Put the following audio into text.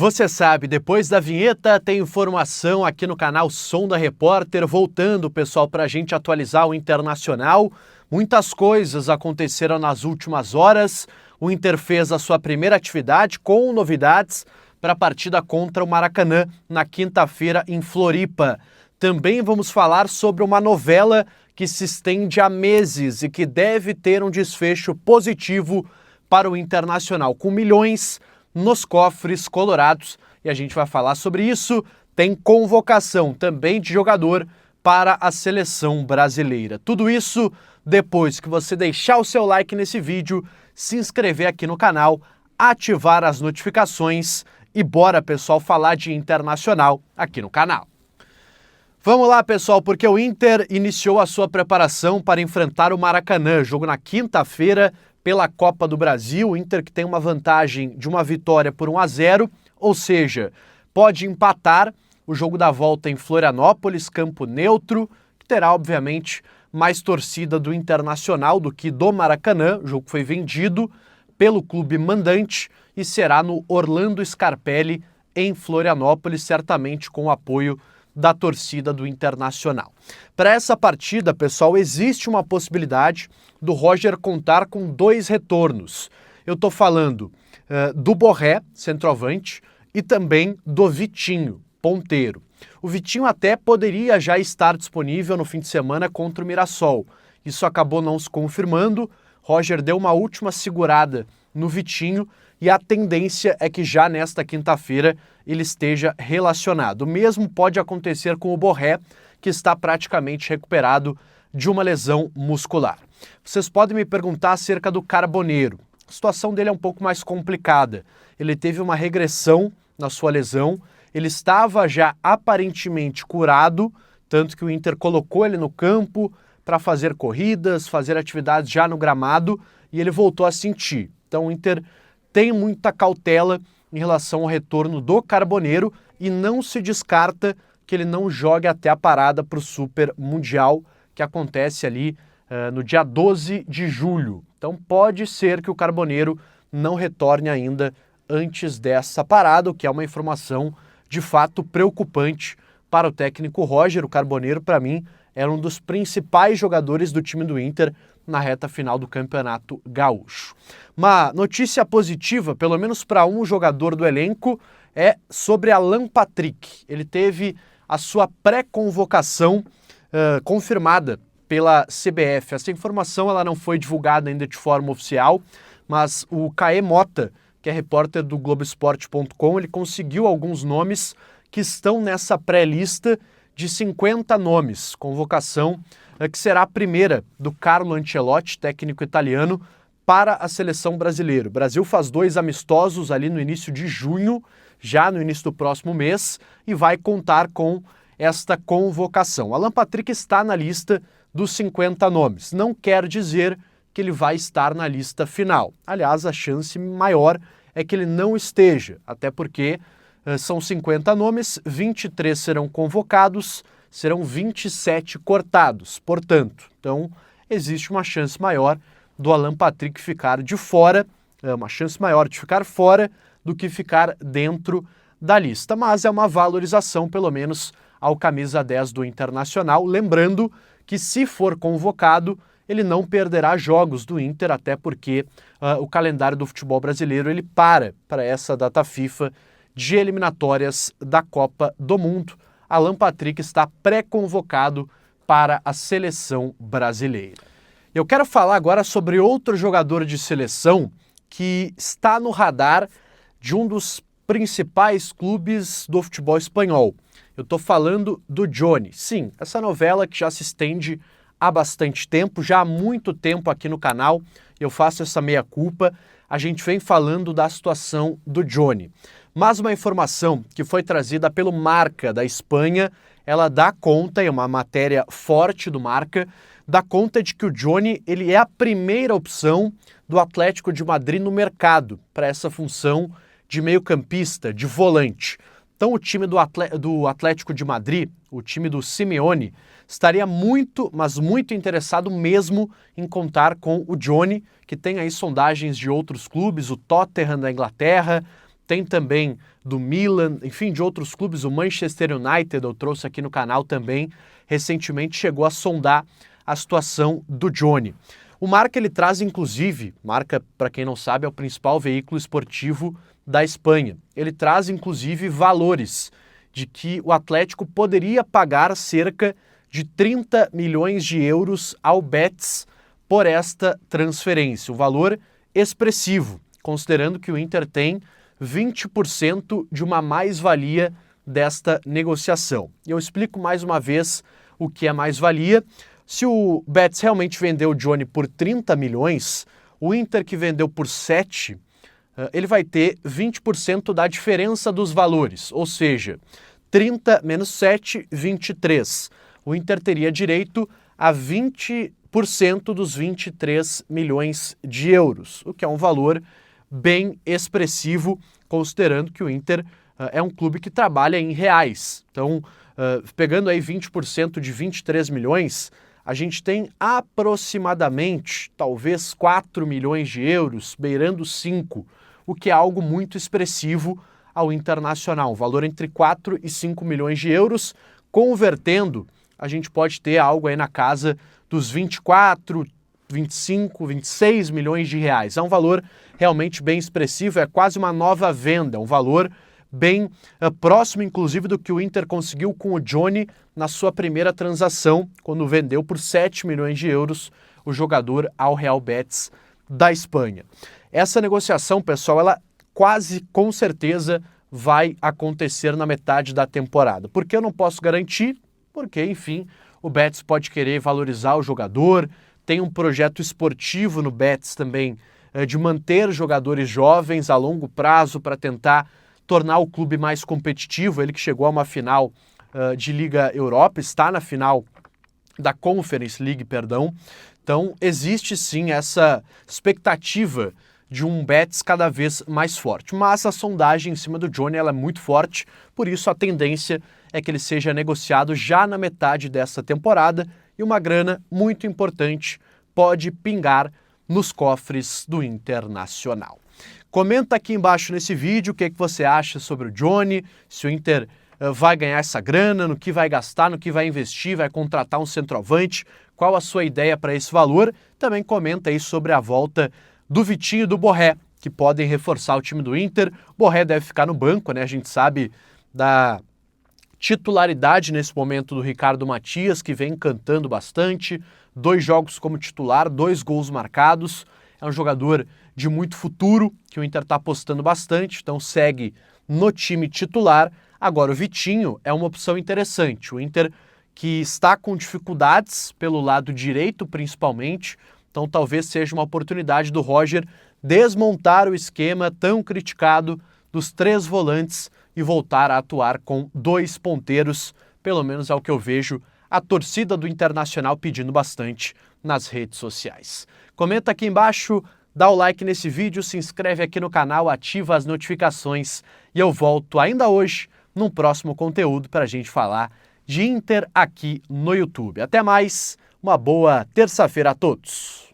Você sabe, depois da vinheta tem informação aqui no canal Som da Repórter, voltando, pessoal, para a gente atualizar o Internacional. Muitas coisas aconteceram nas últimas horas. O Inter fez a sua primeira atividade com novidades para a partida contra o Maracanã na quinta-feira em Floripa. Também vamos falar sobre uma novela que se estende há meses e que deve ter um desfecho positivo para o Internacional, com milhões nos cofres colorados, e a gente vai falar sobre isso. Tem convocação também de jogador para a seleção brasileira. Tudo isso depois que você deixar o seu like nesse vídeo, se inscrever aqui no canal, ativar as notificações e bora, pessoal, falar de Internacional aqui no canal. Vamos lá, pessoal, porque o Inter iniciou a sua preparação para enfrentar o Maracanã, jogo na quinta-feira pela Copa do Brasil. O Inter que tem uma vantagem de uma vitória por 1-0, ou seja, pode empatar o jogo da volta em Florianópolis, campo neutro, que terá, obviamente, mais torcida do Internacional do que do Maracanã. O jogo foi vendido pelo clube mandante e será no Orlando Scarpelli, em Florianópolis, certamente com o apoio da torcida do Internacional. Para essa partida, pessoal, existe uma possibilidade do Roger contar com dois retornos. Eu estou falando do Borré, centroavante, e também do Vitinho, ponteiro. O Vitinho até poderia já estar disponível no fim de semana contra o Mirassol. Isso acabou não se confirmando. Roger deu uma última segurada no Vitinho e a tendência é que já nesta quinta-feira ele esteja relacionado. O mesmo pode acontecer com o Borré, que está praticamente recuperado de uma lesão muscular. Vocês podem me perguntar acerca do Carboneiro. A situação dele é um pouco mais complicada. Ele teve uma regressão na sua lesão, ele estava já aparentemente curado, tanto que o Inter colocou ele no campo para fazer corridas, fazer atividades já no gramado, e ele voltou a sentir. Então o Inter tem muita cautela em relação ao retorno do Carboneiro e não se descarta que ele não jogue até a parada para o Super Mundial, que acontece ali no dia 12 de julho. Então pode ser que o Carboneiro não retorne ainda antes dessa parada, o que é uma informação de fato preocupante para o técnico Roger. O Carboneiro, para mim, era um dos principais jogadores do time do Inter na reta final do Campeonato Gaúcho. Uma notícia positiva, pelo menos para um jogador do elenco, é sobre Alan Patrick. Ele teve a sua pré-convocação confirmada pela CBF. Essa informação ela não foi divulgada ainda de forma oficial, mas o Caê Mota, que é repórter do Globoesporte.com, ele conseguiu alguns nomes que estão nessa pré-lista de 50 nomes, convocação que será a primeira do Carlo Ancelotti, técnico italiano, para a seleção brasileira. O Brasil faz 2 amistosos ali no início de junho, já no início do próximo mês, e vai contar com esta convocação. Alan Patrick está na lista dos 50 nomes. Não quer dizer que ele vai estar na lista final. Aliás, a chance maior é que ele não esteja, até porque são 50 nomes, 23 serão convocados, serão 27 cortados, portanto. Então, existe uma chance maior do Alan Patrick ficar de fora, uma chance maior de ficar fora do que ficar dentro da lista. Mas é uma valorização, pelo menos, ao camisa 10 do Internacional. Lembrando que, se for convocado, ele não perderá jogos do Inter, até porque o calendário do futebol brasileiro ele para essa data FIFA de eliminatórias da Copa do Mundo. Alan Patrick está pré-convocado para a seleção brasileira. Eu quero falar agora sobre outro jogador de seleção que está no radar de um dos principais clubes do futebol espanhol. Eu estou falando do Johnny. Sim, essa novela que já se estende há bastante tempo, já há muito tempo aqui no canal, eu faço essa meia-culpa, a gente vem falando da situação do Johnny. Mas uma informação que foi trazida pelo Marca da Espanha, ela dá conta, é uma matéria forte do Marca, dá conta de que o Johnny ele é a primeira opção do Atlético de Madrid no mercado para essa função de meio-campista, de volante. Então o time do Atlético de Madrid, o time do Simeone, estaria muito, mas muito interessado mesmo em contar com o Johnny, que tem aí sondagens de outros clubes, o Tottenham da Inglaterra, tem também do Milan, enfim, de outros clubes, o Manchester United, eu trouxe aqui no canal também, recentemente chegou a sondar a situação do Johnny. O Marca ele traz, inclusive, Marca, para quem não sabe, é o principal veículo esportivo da Espanha. Ele traz, inclusive, valores de que o Atlético poderia pagar cerca de 30 milhões de euros ao Betis por esta transferência. Um valor expressivo, considerando que o Inter tem 20% de uma mais-valia desta negociação. E eu explico mais uma vez o que é mais-valia. Se o Betis realmente vendeu o Johnny por 30 milhões, o Inter que vendeu por 7, ele vai ter 20% da diferença dos valores, ou seja, 30 menos 7, 23. O Inter teria direito a 20% dos 23 milhões de euros, o que é um valor bem expressivo, considerando que o Inter é um clube que trabalha em reais. Então, pegando aí 20% de 23 milhões, a gente tem aproximadamente, talvez 4 milhões de euros, beirando 5, o que é algo muito expressivo ao Internacional. Um valor entre 4 e 5 milhões de euros. Convertendo, a gente pode ter algo aí na casa dos 24, 25, 26 milhões de reais. É um valor realmente bem expressivo, é quase uma nova venda, um valor bem próximo, inclusive, do que o Inter conseguiu com o Johnny na sua primeira transação, quando vendeu por 7 milhões de euros o jogador ao Real Betis da Espanha. Essa negociação, pessoal, ela quase com certeza vai acontecer na metade da temporada. Por que eu não posso garantir? Porque, enfim, o Betis pode querer valorizar o jogador, tem um projeto esportivo no Betis também de manter jogadores jovens a longo prazo para tentar tornar o clube mais competitivo. Ele que chegou a uma final de Liga Europa, está na final da Conference League, perdão. Então, existe sim essa expectativa de um Betis cada vez mais forte. Mas a sondagem em cima do Johnny ela é muito forte, por isso a tendência é que ele seja negociado já na metade dessa temporada e uma grana muito importante pode pingar nos cofres do Internacional. Comenta aqui embaixo nesse vídeo o que você acha sobre o Johnny, se o Inter vai ganhar essa grana, no que vai gastar, no que vai investir, vai contratar um centroavante, qual a sua ideia para esse valor. Também comenta aí sobre a volta do Vitinho e do Borré, que podem reforçar o time do Inter. O Borré deve ficar no banco, né? A gente sabe da titularidade nesse momento do Ricardo Matias, que vem cantando bastante, 2 jogos como titular, 2 gols marcados. É um jogador de muito futuro, que o Inter está apostando bastante, então segue no time titular. Agora o Vitinho é uma opção interessante. O Inter que está com dificuldades pelo lado direito principalmente, então talvez seja uma oportunidade do Roger desmontar o esquema tão criticado dos 3 volantes e voltar a atuar com 2 ponteiros, pelo menos é o que eu vejo a torcida do Internacional pedindo bastante nas redes sociais. Comenta aqui embaixo, dá o like nesse vídeo, se inscreve aqui no canal, ativa as notificações e eu volto ainda hoje num próximo conteúdo para a gente falar de Inter aqui no YouTube. Até mais, uma boa terça-feira a todos!